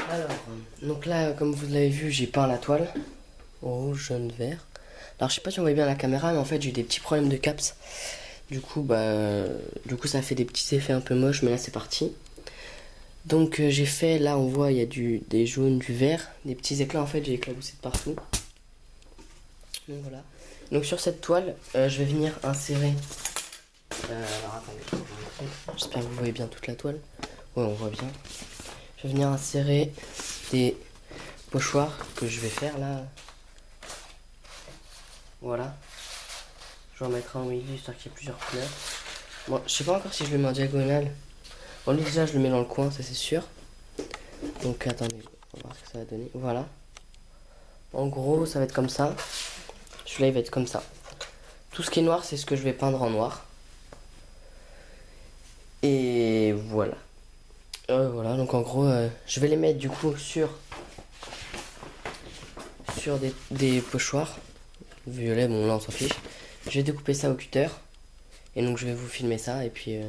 Alors, donc là, comme vous l'avez vu, j'ai peint la toile. Rouge, jaune, vert. Alors, je sais pas si on voit bien la caméra, mais en fait, j'ai eu des petits problèmes de caps. Du coup, ça fait des petits effets un peu moches, mais là, c'est parti. Donc, j'ai fait, là, on voit, il y a des jaunes, du vert, des petits éclats. En fait, j'ai éclaboussé de partout. Donc, voilà. Donc, sur cette toile, je vais venir insérer. Alors, attendez, je vais vous montrer. J'espère que vous voyez bien toute la toile. Ouais, on voit bien. Je vais venir insérer des pochoirs que je vais faire là. Voilà. Je vais en mettre un au milieu histoire qu'il y ait plusieurs couleurs. Bon, je sais pas encore si je le mets en diagonale. Bon, lui déjà, je le mets dans le coin, ça c'est sûr. Donc attendez, on va voir ce que ça va donner. Voilà. En gros, ça va être comme ça. Celui-là, il va être comme ça. Tout ce qui est noir, c'est ce que je vais peindre en noir. Et voilà. Voilà, donc en gros, je vais les mettre du coup sur des pochoirs. Violet, bon là on s'en fiche. Je vais découper ça au cutter. Et donc je vais vous filmer ça. Et puis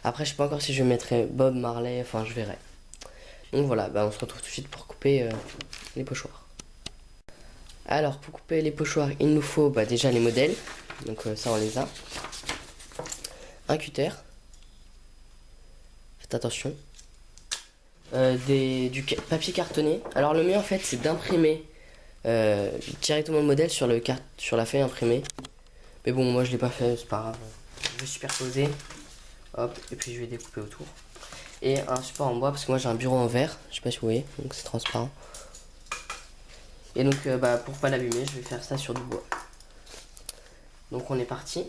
après, je sais pas encore si je mettrai Bob Marley, enfin je verrai. Donc voilà, bah, on se retrouve tout de suite pour couper les pochoirs. Alors pour couper les pochoirs, il nous faut bah, déjà les modèles. Donc ça on les a. Un cutter. Faites attention. Papier cartonné. Alors le mieux en fait c'est d'imprimer directement le modèle sur la feuille imprimée. Mais bon, moi je l'ai pas fait, c'est pas grave. Je vais superposer. Hop, et puis je vais découper autour. Et un support en bois parce que moi j'ai un bureau en verre. Je sais pas si vous voyez, donc c'est transparent. Et donc bah, pour pas l'abîmer, je vais faire ça sur du bois. Donc on est parti.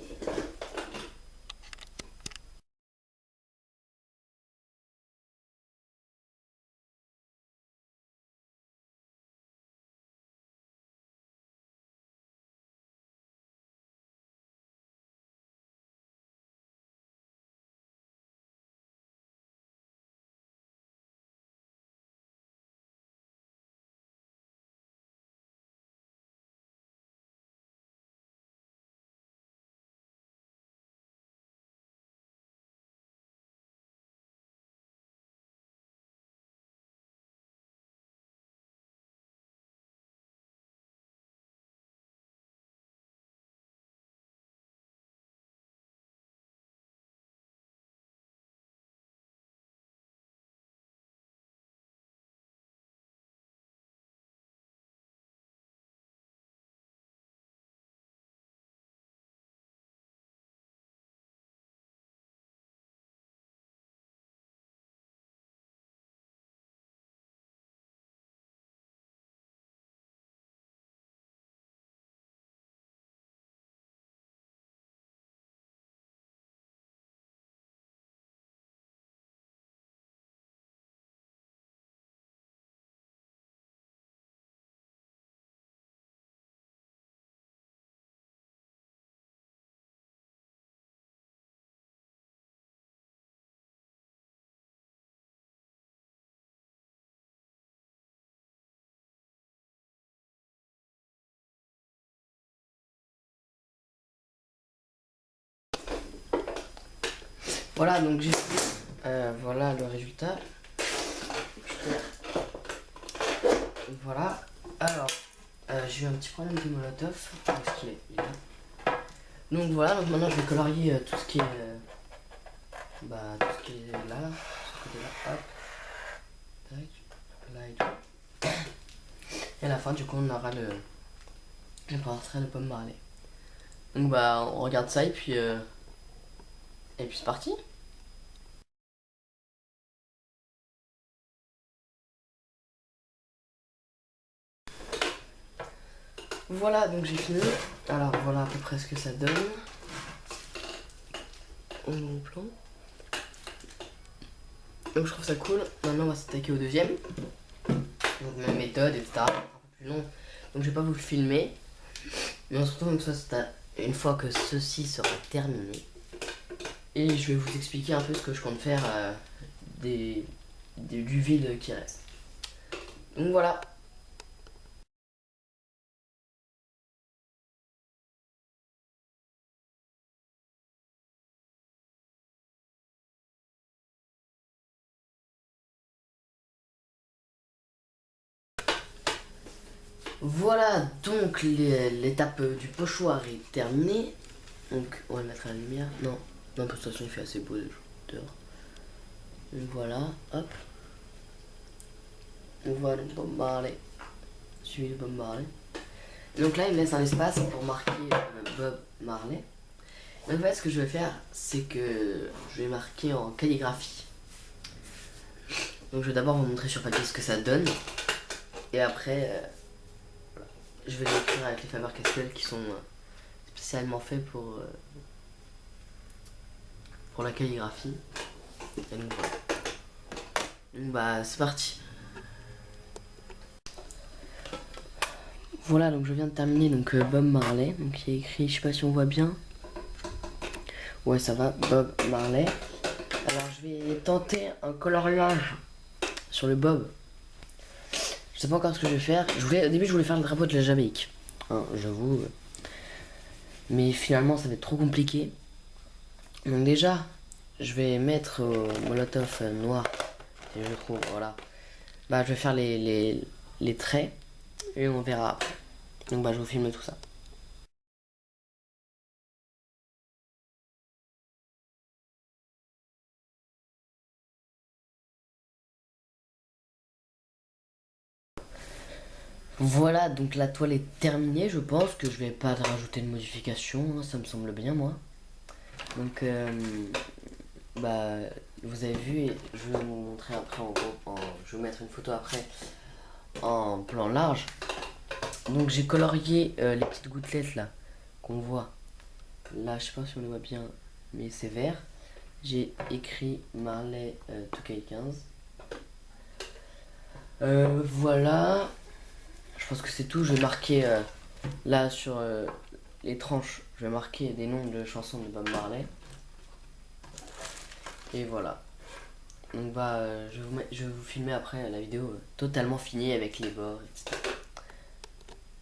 Voilà, donc j'ai fait. Voilà le résultat. Voilà. Alors, j'ai eu un petit problème de molotov. Où est-ce qu'il est? Il est là. Donc voilà, donc maintenant je vais colorier tout ce qui est. Tout ce qui est là. Ce côté-là. Hop. Tac. Là et tout. Et à la fin, du coup, on aura le portrait de Bob Marley. Donc bah, on regarde ça et puis c'est parti. Voilà, donc j'ai fini. Alors voilà à peu près ce que ça donne. Mon plan. Donc je trouve ça cool. Maintenant on va s'attaquer au deuxième. Donc même méthode, etc. Un peu plus long. Donc je vais pas vous le filmer. Mais on se retrouve une fois que ceci sera terminé. Et je vais vous expliquer un peu ce que je compte faire du vide qui reste. Donc voilà. Voilà, donc l'étape du pochoir est terminée. Donc on va le mettre à la lumière. Non, non, parce que de toute façon il fait assez beau dehors. Donc voilà, hop. On voit le Bob Marley. Suivi de Bob Marley. Donc là il me laisse un espace pour marquer Bob Marley. Donc en fait ce que je vais faire, c'est que je vais marquer en calligraphie. Donc je vais d'abord vous montrer sur papier ce que ça donne. Et après, je vais l'écrire avec les Faber-Castell qui sont spécialement faits pour la calligraphie. Et donc voilà. Donc bah c'est parti. Voilà, donc je viens de terminer donc Bob Marley. Donc il y a écrit, je sais pas si on voit bien. Ouais, ça va, Bob Marley. Alors je vais tenter un coloriage sur le Bob. Je sais pas encore ce que je vais faire. Au début je voulais faire le drapeau de la Jamaïque, hein, j'avoue. Mais finalement ça va être trop compliqué. Donc déjà, je vais mettre Molotov noir. Si je trouve, voilà. Bah je vais faire les traits. Et on verra après. Donc bah je vous filme tout ça. Voilà, donc la toile est terminée. Je pense que je vais pas rajouter de modifications, hein, ça me semble bien moi. Donc bah vous avez vu, et je vais vous montrer après je vais vous mettre une photo après en plan large. Donc j'ai colorié les petites gouttelettes là qu'on voit. Là je sais pas si on les voit bien, mais c'est vert. J'ai écrit Marley 2K15. Voilà. Je pense que c'est tout. Je vais marquer là sur les tranches. Je vais marquer des noms de chansons de Bob Marley. Et voilà. Donc bah je vais vous filmer après la vidéo totalement finie avec les bords, etc.